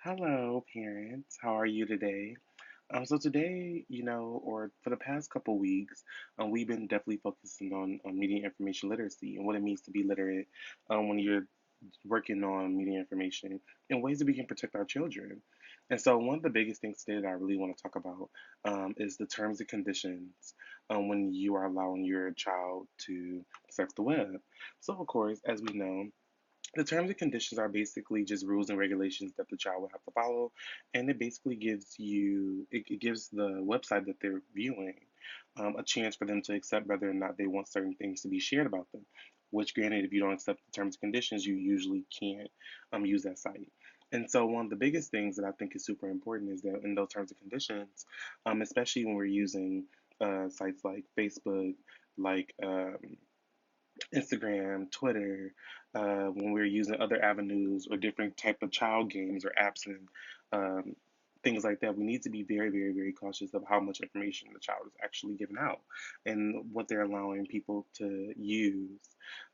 Hello, parents. How are you today? So today, or for the past couple weeks, we've been definitely focusing on media information literacy and what it means to be literate when you're working on media information and ways that we can protect our children. And so one of the biggest things today that I really want to talk about is the terms and conditions when you are allowing your child to surf the web. So, of course, as we know, the terms and conditions are basically just rules and regulations that the child will have to follow, and it basically it gives the website that they're viewing a chance for them to accept whether or not they want certain things to be shared about them. Which, granted, if you don't accept the terms and conditions, you usually can't use that site. And so, one of the biggest things that I think is super important is that in those terms and conditions, especially when we're using sites like Facebook, like Instagram, Twitter, when we're using other avenues or different type of child games or apps and um, things like that, we need to be very, very, very cautious of how much information the child is actually giving out and what they're allowing people to use.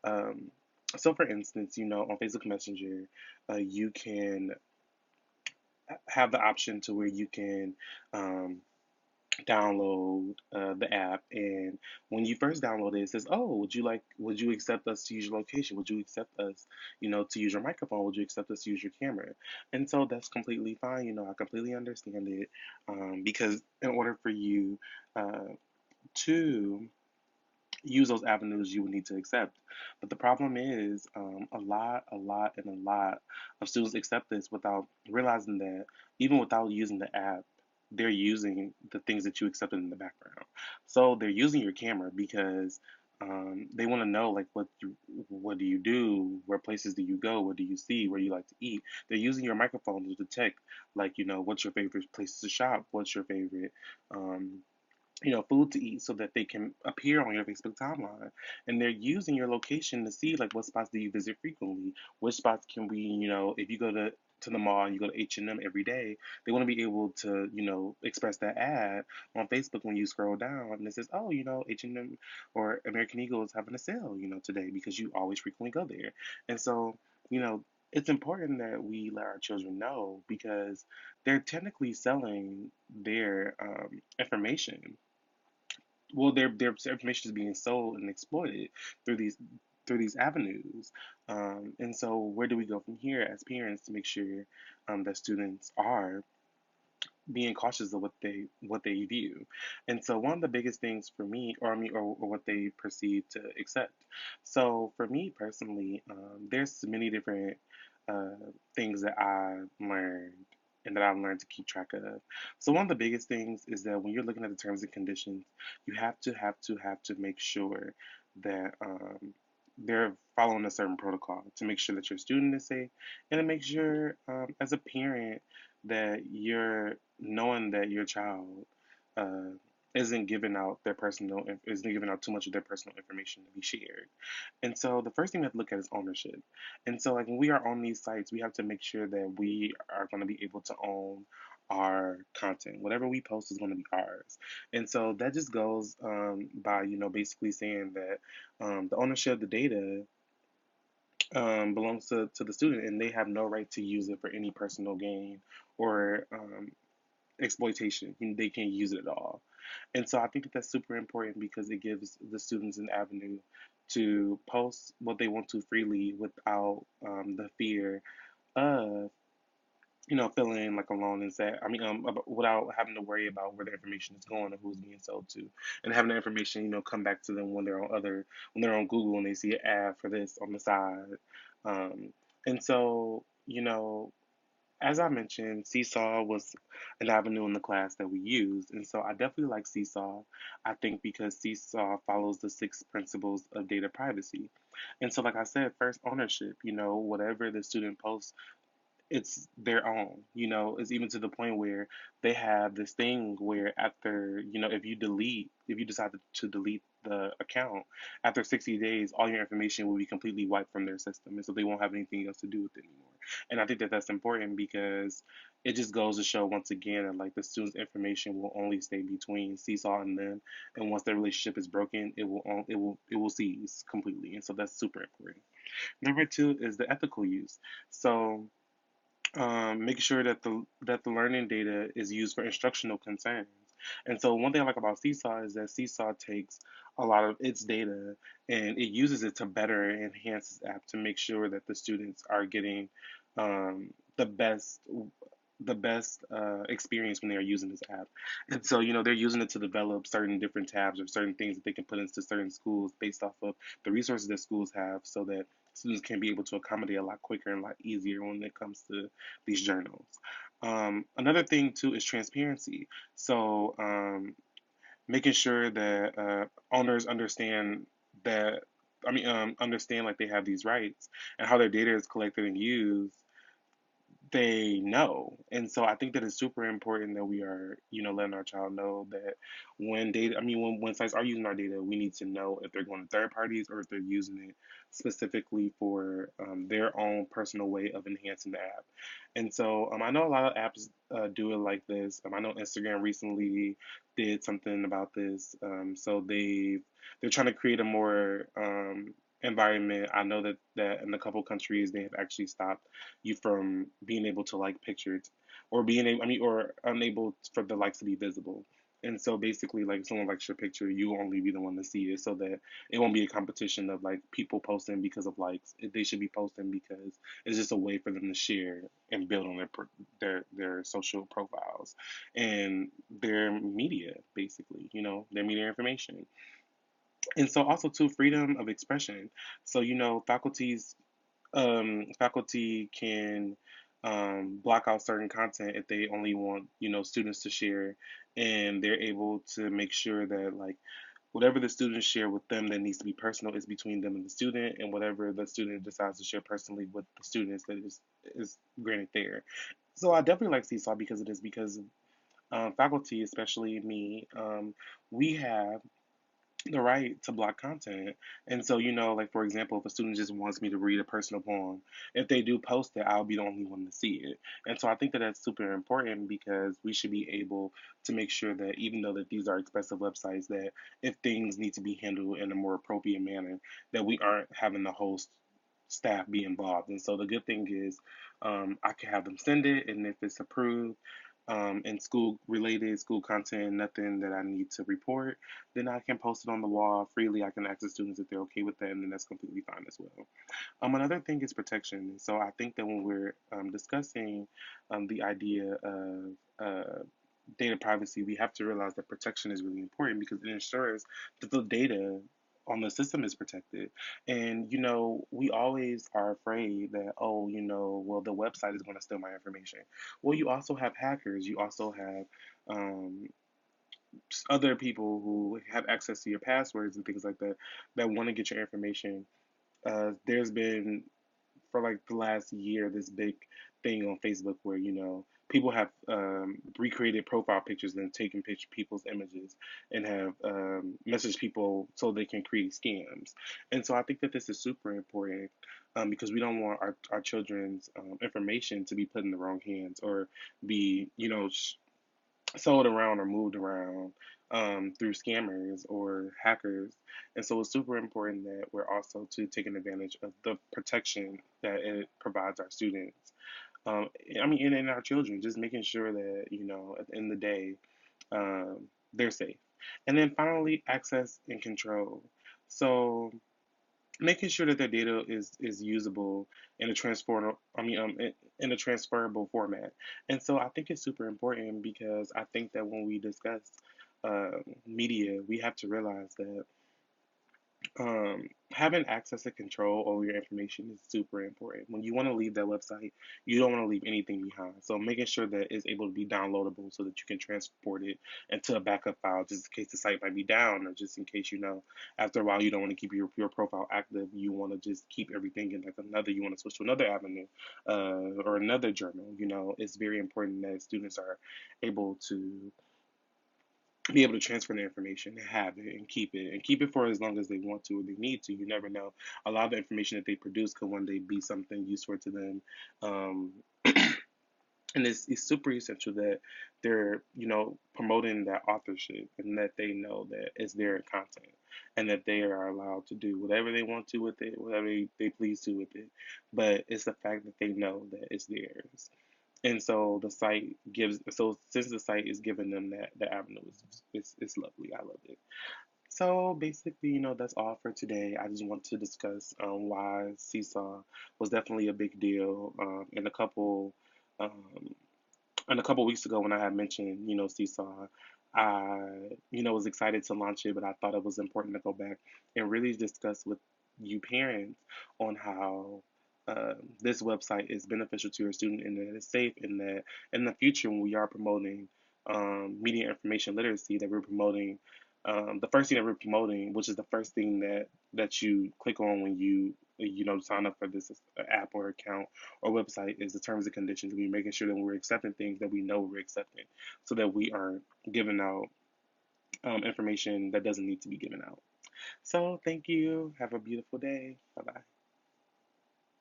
Um, so, for instance, on Facebook Messenger, you can have the option to where you can um, download the app, and when you first download it, it says, oh, would you accept us to use your location, would you accept us to use your microphone, would you accept us to use your camera? And so that's completely fine. I completely understand it, because in order for you uh, to use those avenues, you would need to accept. But the problem is, a lot of students accept this without realizing that even without using the app, they're using the things that you accepted in the background. So they're using your camera because they want to know, like, what do you do, where places do you go, what do you see, where you like to eat. They're using your microphone to detect, like, what's your favorite places to shop, what's your favorite um, food to eat, so that they can appear on your Facebook timeline. And they're using your location to see, like, what spots do you visit frequently, which spots can we, if you go to the mall and you go to H&M every day, they want to be able to, express that ad on Facebook when you scroll down and it says, oh, H&M or American Eagle is having a sale, today because you always frequently go there. And so, you know, it's important that we let our children know because they're technically selling their information. Well, their information is being sold and exploited through these avenues. And so where do we go from here as parents to make sure that students are being cautious of what they view? And so one of the biggest things for me, or I mean, or what they perceive to accept. So for me personally, there's many different uh, things that I learned and that I've learned to keep track of. So one of the biggest things is that when you're looking at the terms and conditions, you have to make sure that they're following a certain protocol to make sure that your student is safe, and to make sure, as a parent, that you're knowing that your child uh, isn't giving out too much of their personal information to be shared. And so the first thing we have to look at is ownership. And so, like, when we are on these sites, we have to make sure that we are going to be able to own our content. Whatever we post is going to be ours. And so that just goes by, basically saying that the ownership of the data belongs to the student, and they have no right to use it for any personal gain or exploitation. They can't use it at all. And so I think that that's super important because it gives the students an avenue to post what they want to freely without the fear of, feeling like alone and sad. I mean, without having to worry about where the information is going or who's being sold to, and having the information, come back to them when they're on Google and they see an ad for this on the side. Um, and so, as I mentioned, Seesaw was an avenue in the class that we used, and so I definitely like Seesaw. I think because Seesaw follows the six principles of data privacy. And so, like I said, first ownership, whatever the student posts, it's their own. It's even to the point where they have this thing where after, if you decide to delete the account, after 60 days, all your information will be completely wiped from their system. And so they won't have anything else to do with it anymore. And I think that that's important because it just goes to show once again that, like, the student's information will only stay between Seesaw and them. And once their relationship is broken, it will cease completely. And so that's super important. Number two is the ethical use. So, making sure that the learning data is used for instructional concerns. And so one thing I like about Seesaw is that Seesaw takes a lot of its data and it uses it to better enhance its app to make sure that the students are getting the best experience when they are using this app. And so, they're using it to develop certain different tabs or certain things that they can put into certain schools based off of the resources that schools have so that students can be able to accommodate a lot quicker and a lot easier when it comes to these journals. Another thing, too, is transparency. So, making sure that owners understand that, understand like they have these rights and how their data is collected and used they know. And so I think that it's super important that we are, letting our child know that when sites are using our data, we need to know if they're going to third parties or if they're using it specifically for their own personal way of enhancing the app. And so I know a lot of apps do it like this. I know Instagram recently did something about this. So they're trying to create a more environment. I know that in a couple countries they have actually stopped you from being able to like pictures or being able, or unable for the likes to be visible. And so basically, like if someone likes your picture, you will only be the one to see it, so that it won't be a competition of like people posting because of likes. They should be posting because it's just a way for them to share and build on their social profiles and their media, basically. Their media information. And so also too freedom of expression. So faculty can block out certain content if they only want students to share, and they're able to make sure that like whatever the students share with them that needs to be personal is between them and the student, and whatever the student decides to share personally with the students that is granted there. So I definitely like Seesaw because it is because faculty, especially me, we have the right to block content. And so, like for example, if a student just wants me to read a personal poem, if they do post it, I'll be the only one to see it. And so I think that that's super important because we should be able to make sure that even though that these are expensive websites, that if things need to be handled in a more appropriate manner, that we aren't having the host staff be involved. And so the good thing is, I can have them send it, and if it's approved, and school related school content, nothing that I need to report, then I can post it on the wall freely. I can ask the students if they're okay with that, and then that's completely fine as well. Another thing is protection. So I think that when we're discussing the idea of data privacy, we have to realize that protection is really important because it ensures that the data on the system is protected. And, we always are afraid that, oh, well, the website is going to steal my information. Well, you also have hackers. You also have um, other people who have access to your passwords and things like that that want to get your information. There's been for like the last year this big thing on Facebook where people have recreated profile pictures and taken people's images and have messaged people so they can create scams. And so I think that this is super important because we don't want our children's information to be put in the wrong hands or be sold around or moved around through scammers or hackers. And so it's super important that we're also to taking advantage of the protection that it provides our students. And our children, just making sure that, at the end of the day, they're safe. And then finally, access and control. So making sure that their data is usable in a in a transferable format. And so I think it's super important because I think that when we discuss media, we have to realize that having access and control over your information is super important. When you want to leave that website, you don't want to leave anything behind. So making sure that it's able to be downloadable so that you can transport it into a backup file just in case the site might be down or just in case, after a while you don't want to keep your profile active. You want to just keep everything in like you want to switch to another avenue or another journal. It's very important that students are able to be able to transfer the information and have it and keep it for as long as they want to or they need to. You never know. A lot of the information that they produce could one day be something useful to them. Um, And it's super essential that they're promoting that authorship, and that they know that it's their content, and that they are allowed to do whatever they want to with it, whatever they please to with it. But it's the fact that they know that it's theirs. And so the site gives, so since the site is giving them that the avenue, it's lovely. I love it. So basically, that's all for today. I just want to discuss why Seesaw was definitely a big deal. Um, and a couple weeks ago when I had mentioned, Seesaw, I, was excited to launch it, but I thought it was important to go back and really discuss with you parents on how this website is beneficial to your student, and that it's safe, and that in the future when we are promoting media information literacy, that we're promoting the first thing that we're promoting, which is the first thing that you click on when you sign up for this app or account or website, is the terms and conditions. We're making sure that we're accepting things that we know we're accepting, so that we aren't giving out information that doesn't need to be given out. So thank you. Have a beautiful day. Bye bye.